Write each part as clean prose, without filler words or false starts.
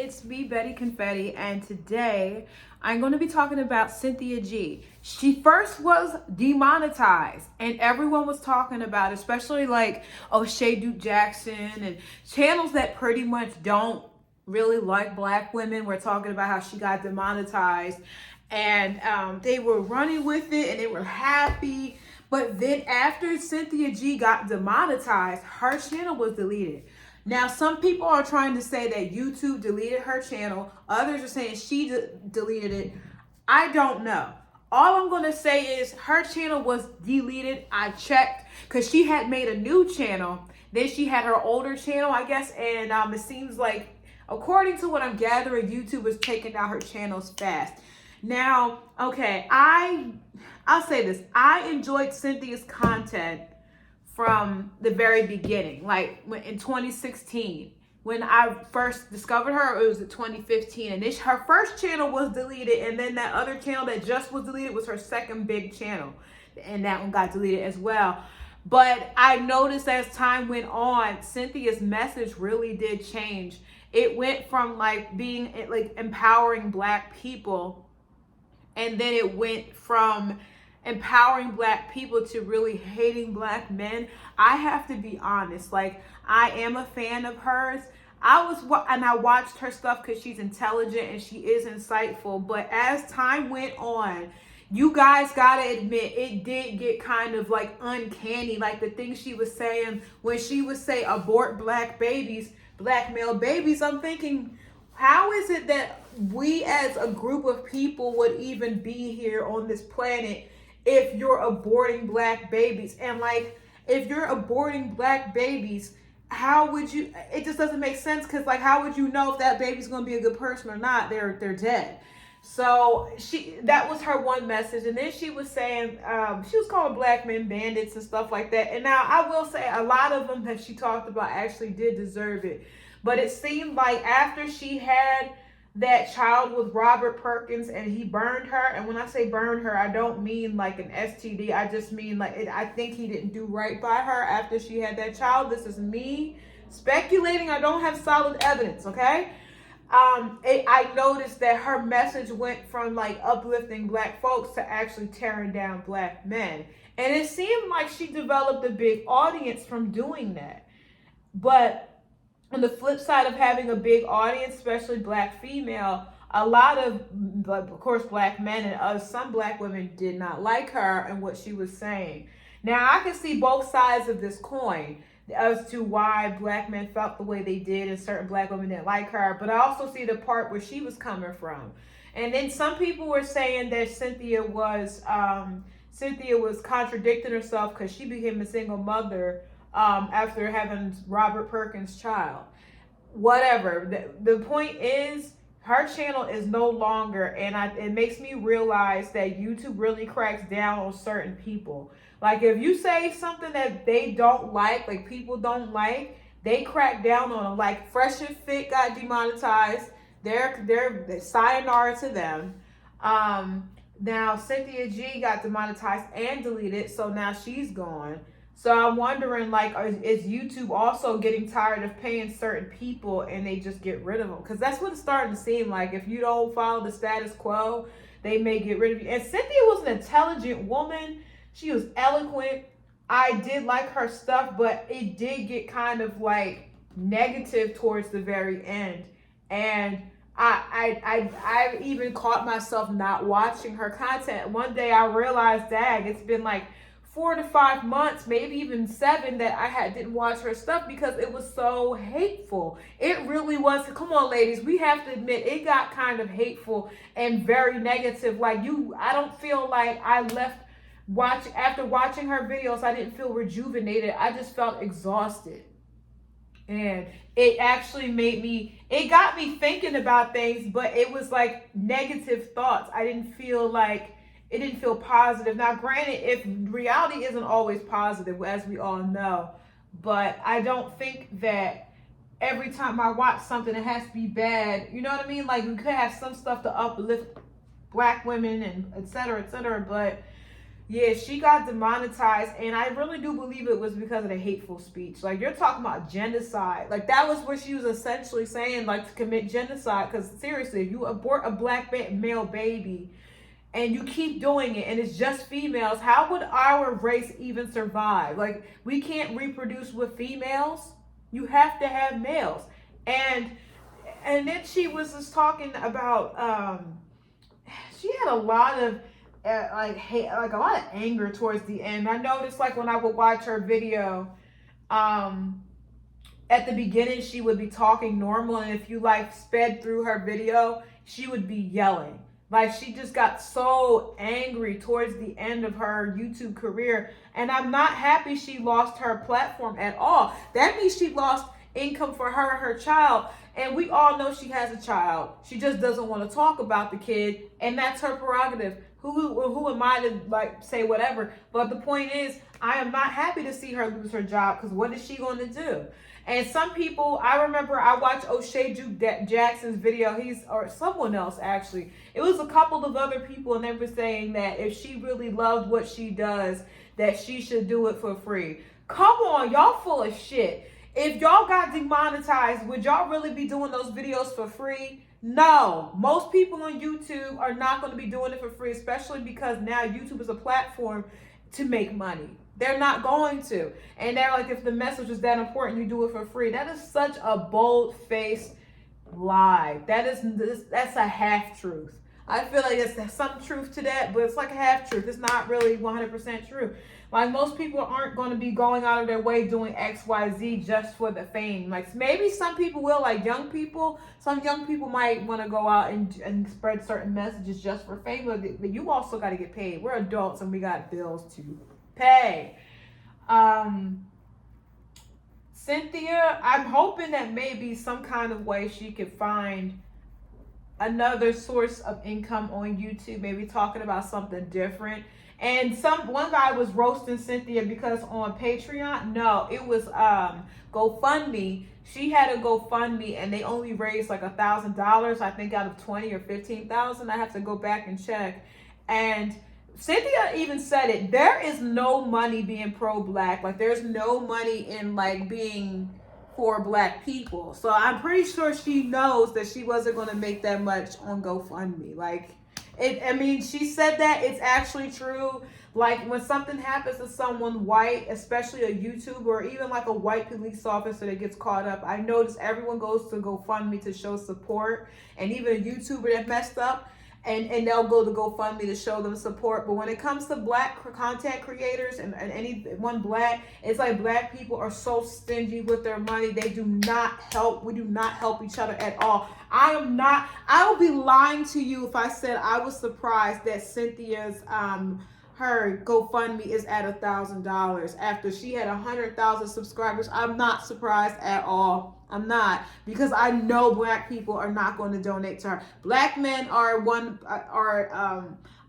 it's me, Betty Confetti, and today I'm going to be talking about Cynthia G. She first was demonetized, and everyone was talking about it, especially like O'Shea Duke Jackson and channels that pretty much don't really like black women were talking about how she got demonetized, and they were running with it and they were happy. But then after Cynthia G got demonetized, her channel was deleted. Now, some people are trying to say that YouTube deleted her channel. Others are saying she deleted it. I don't know. All I'm going to say is her channel was deleted. I checked because she had made a new channel. Then she had her older channel, I guess. And it seems like, according to what I'm gathering, YouTube was taking down her channels fast. Now, okay, I'll say this. I enjoyed Cynthia's content from the very beginning, like in 2016. When I first discovered her, it was in 2015. And her first channel was deleted, and then that other channel that just was deleted was her second big channel. And that one got deleted as well. But I noticed as time went on, Cynthia's message really did change. It went from like being like empowering black people, and then it went from empowering black people to really hating black men. I have to be honest, like I am a fan of hers. I watched her stuff because she's intelligent and she is insightful. But as time went on, you guys gotta admit, it did get kind of like uncanny. Like the things she was saying when she would say abort black babies, black male babies. I'm thinking, how is it that we as a group of people would even be here on this planet if you're aborting black babies? And like, if you're aborting black babies, how would you, it just doesn't make sense, because like, how would you know if that baby's going to be a good person or not? They're dead. So that was her one message. And then she was saying, she was calling black men bandits and stuff like that. And now I will say a lot of them that she talked about actually did deserve it. But it seemed like after she had that child with Robert Perkins and he burned her, and when I say burned her, I don't mean like an STD. I just mean like I think he didn't do right by her after she had that child. This is me speculating. I don't have solid evidence, okay? I noticed that her message went from like uplifting black folks to actually tearing down black men. And it seemed like she developed a big audience from doing that. But on the flip side of having a big audience, especially black female, a lot of course, black men and some black women did not like her and what she was saying. Now, I can see both sides of this coin as to why black men felt the way they did and certain black women didn't like her. But I also see the part where she was coming from. And then some people were saying that Cynthia was contradicting herself because she became a single mother after having Robert Perkins' child. Whatever. The point is, her channel is no longer, and it makes me realize that YouTube really cracks down on certain people. Like if you say something that they don't like people don't like, they crack down on them. Like Fresh and Fit got demonetized. They're sayonara to them. Now Cynthia G got demonetized and deleted, so now she's gone. So I'm wondering, like, is YouTube also getting tired of paying certain people and they just get rid of them? Because that's what it's starting to seem like. If you don't follow the status quo, they may get rid of you. And Cynthia was an intelligent woman. She was eloquent. I did like her stuff, but it did get kind of like negative towards the very end. And I even caught myself not watching her content. One day I realized, dang, it's been like 4 to 5 months, maybe even 7, that I didn't watch her stuff because it was so hateful. It really was. Come on, ladies, we have to admit it got kind of hateful and very negative. Like I don't feel like I left after watching her videos. I didn't feel rejuvenated. I just felt exhausted. And it actually it got me thinking about things, but it was like negative thoughts. It didn't feel positive. Now, granted, if reality isn't always positive, as we all know, but I don't think that every time I watch something, it has to be bad. You know what I mean? Like, we could have some stuff to uplift black women and et cetera, but Yeah, she got demonetized, and I really do believe it was because of the hateful speech. Like, you're talking about genocide. Like, that was what she was essentially saying, like, to commit genocide. Because, seriously, if you abort a black male baby and you keep doing it and it's just females, how would our race even survive? Like, we can't reproduce with females. You have to have males. And then she was just talking about she had a lot of like hate, like a lot of anger towards the end. I noticed, like, when I would watch her video, um at the beginning she would be talking normal, and if you like sped through her video, she would be yelling. Like, she just got so angry towards the end of her YouTube career, and I'm not happy she lost her platform at all. That means she lost income for her and her child, and we all know she has a child. She just doesn't want to talk about the kid, and that's her prerogative. Who am I to, like, say whatever? But the point is, I am not happy to see her lose her job, because what is she going to do? And some people, I remember I watched O'Shea Jackson's video. Or someone else, actually. It was a couple of other people, and they were saying that if she really loved what she does, that she should do it for free. Come on, y'all full of shit. If y'all got demonetized, would y'all really be doing those videos for free? No. Most people on YouTube are not going to be doing it for free, especially because now YouTube is a platform to make money. They're not going to. And they're like, if the message is that important, you do it for free. That is such a bold-faced lie. That's a half-truth. I feel like there's some truth to that, but it's like a half-truth. It's not really 100% true. Like, most people aren't going to be going out of their way doing X, Y, Z just for the fame. Like, maybe some people will, like young people. Some young people might want to go out and spread certain messages just for fame, but you also got to get paid. We're adults and we got bills to pay. Cynthia, I'm hoping that maybe some kind of way she could find another source of income on YouTube, maybe talking about something different. And one guy was roasting Cynthia because on Patreon, no, it was GoFundMe. She had a GoFundMe and they only raised like $1,000, I think, out of 20 or 15,000. I have to go back and check. And Cynthia even said it. There is no money being pro-black. Like, there's no money in, like, being for black people. So I'm pretty sure she knows that she wasn't going to make that much on GoFundMe. Like, she said that. It's actually true. Like, when something happens to someone white, especially a YouTuber or even like a white police officer that gets caught up, I notice everyone goes to GoFundMe to show support. And even a YouTuber that messed up, and they'll go to GoFundMe to show them support. But when it comes to black content creators and anyone black, it's like black people are so stingy with their money. They do not help. We do not help each other at all. I would be lying to you if I said I was surprised that Cynthia's her GoFundMe is at $1,000 after she had 100,000 subscribers. I'm not surprised at all. I'm not, because I know black people are not going to donate to her. Black men are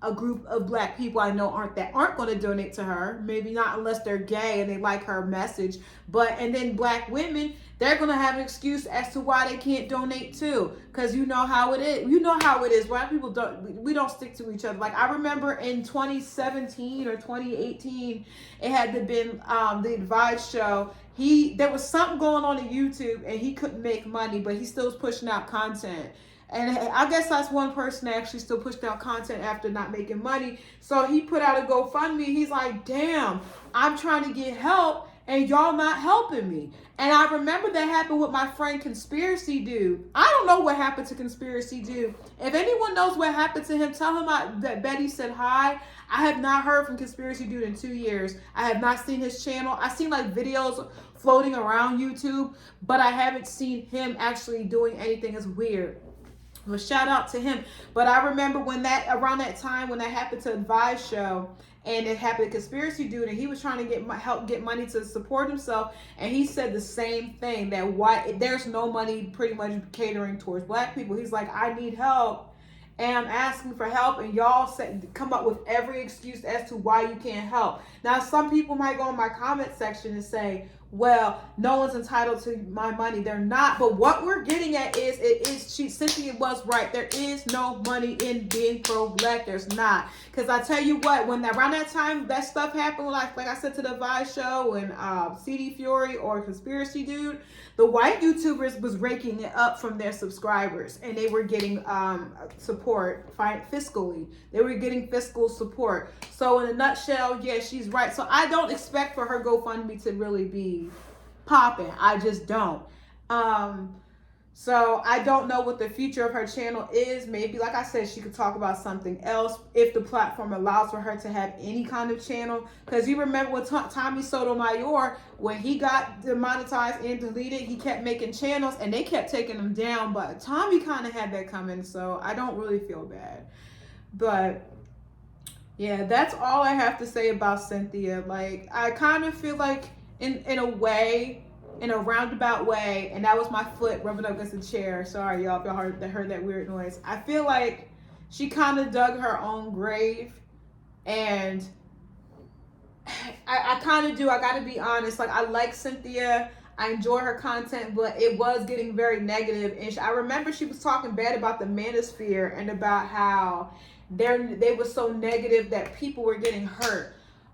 a group of black people I know aren't going to donate to her. Maybe not unless they're gay and they like her message. And then black women, they're going to have an excuse as to why they can't donate too. Because you know how it is. You know how it is. Black people we don't stick to each other. Like, I remember in 2017 or 2018, it had to been the Advice show. There was something going on YouTube and he couldn't make money, but he still was pushing out content. And I guess that's one person that actually still pushed out content after not making money. So he put out a GoFundMe. He's like, damn, I'm trying to get help and y'all not helping me. And I remember that happened with my friend Conspiracy Dude. I don't know what happened to Conspiracy Dude. If anyone knows what happened to him, tell him that Betty said hi. I have not heard from Conspiracy Dude in 2 years. I have not seen his channel. I've seen like videos floating around YouTube, but I haven't seen him actually doing anything. It's weird. Well, shout out to him. But I remember around that time when that happened to Advice show, and it happened to Conspiracy Dude, and he was trying to help get money to support himself, and he said the same thing, that there's no money pretty much catering towards black people. He's like, I need help, and I'm asking for help, and y'all come up with every excuse as to why you can't help. Now, some people might go in my comment section and say, well, no one's entitled to my money. They're not. But what we're getting at is, Cynthia was right. There is no money in being pro-black. There's not. Because I tell you what, when around that time that stuff happened, like I said to the Vice show and CD Fury or Conspiracy Dude, the white YouTubers was raking it up from their subscribers, and they were getting support fiscally. They were getting fiscal support. So in a nutshell, yeah, she's right. So I don't expect for her GoFundMe to really be popping. I just don't. So I don't know what the future of her channel is. Maybe, like I said, she could talk about something else if the platform allows for her to have any kind of channel. Because you remember with Tommy Sotomayor, when he got demonetized and deleted, he kept making channels and they kept taking them down. But Tommy kind of had that coming, so I don't really feel bad. But yeah, that's all I have to say about Cynthia. Like, I kind of feel like in a way, in a roundabout way, and that was my foot rubbing up against the chair. Sorry, y'all, if y'all heard that weird noise. I feel like she kind of dug her own grave, and I kind of do. I got to be honest. Like, I like Cynthia. I enjoy her content, but it was getting very negative. And I remember she was talking bad about the manosphere and about how they were so negative that people were getting hurt.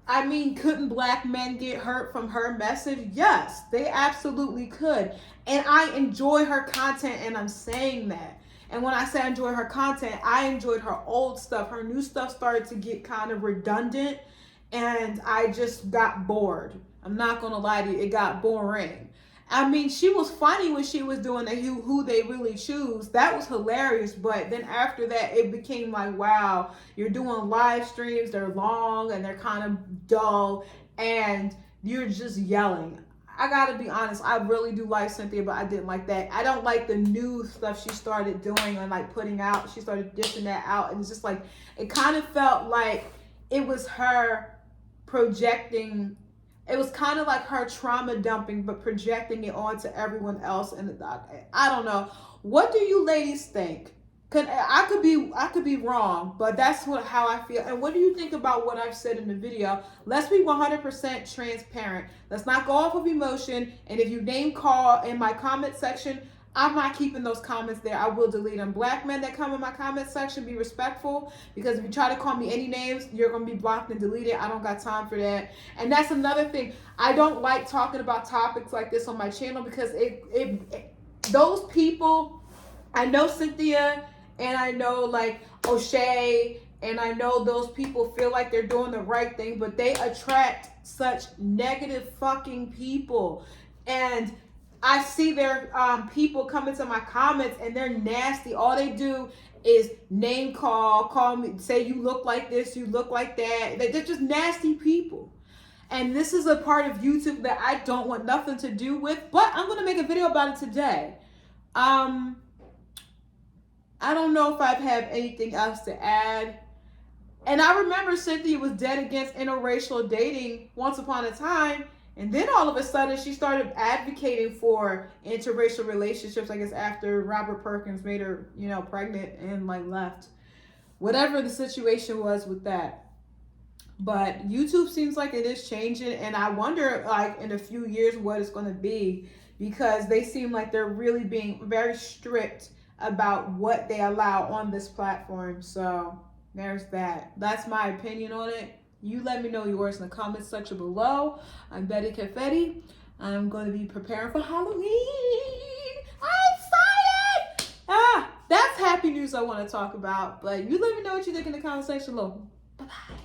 I mean, couldn't black men get hurt from her message? Yes, they absolutely could. And I enjoy her content, and I'm saying that. And when I say I enjoy her content, I enjoyed her old stuff. Her new stuff started to get kind of redundant, and I just got bored. I'm not going to lie to you. It got boring. I mean, she was funny when she was doing the Who They Really Choose. That was hilarious. But then after that, it became like, wow, you're doing live streams. They're long and they're kind of dull. And you're just yelling. I got to be honest. I really do like Cynthia, but I didn't like that. I don't like the new stuff she started doing and like putting out. She started dishing that out. And it's just like, it kind of felt like it was her projecting. It was kind of like her trauma dumping, but projecting it onto everyone else. And I don't know. What do you ladies think? I could be wrong, but that's how I feel. And what do you think about what I've said in the video? Let's be 100% transparent. Let's not go off of emotion. And if you name call in my comment section, I'm not keeping those comments there. I will delete them. Black men that come in my comment section, be respectful, because if you try to call me any names, you're going to be blocked and deleted. I don't got time for that. And that's another thing. I don't like talking about topics like this on my channel because those people, I know Cynthia and I know like O'Shea, and I know those people feel like they're doing the right thing, but they attract such negative fucking people. And I see their people come into my comments and they're nasty. All they do is name call me, say you look like this, you look like that. They're just nasty people. And this is a part of YouTube that I don't want nothing to do with, but I'm going to make a video about it today. I don't know if I have anything else to add. And I remember Cynthia was dead against interracial dating once upon a time. And then all of a sudden, she started advocating for interracial relationships, I guess, after Robert Perkins made her, pregnant and, left. Whatever the situation was with that. But YouTube seems like it is changing. And I wonder, in a few years, what it's going to be. Because they seem like they're really being very strict about what they allow on this platform. So, there's that. That's my opinion on it. You let me know yours in the comments section below. I'm Betty Confetti. I'm going to be preparing for Halloween. I'm excited! That's happy news I want to talk about. But you let me know what you think in the comment section below. Bye-bye.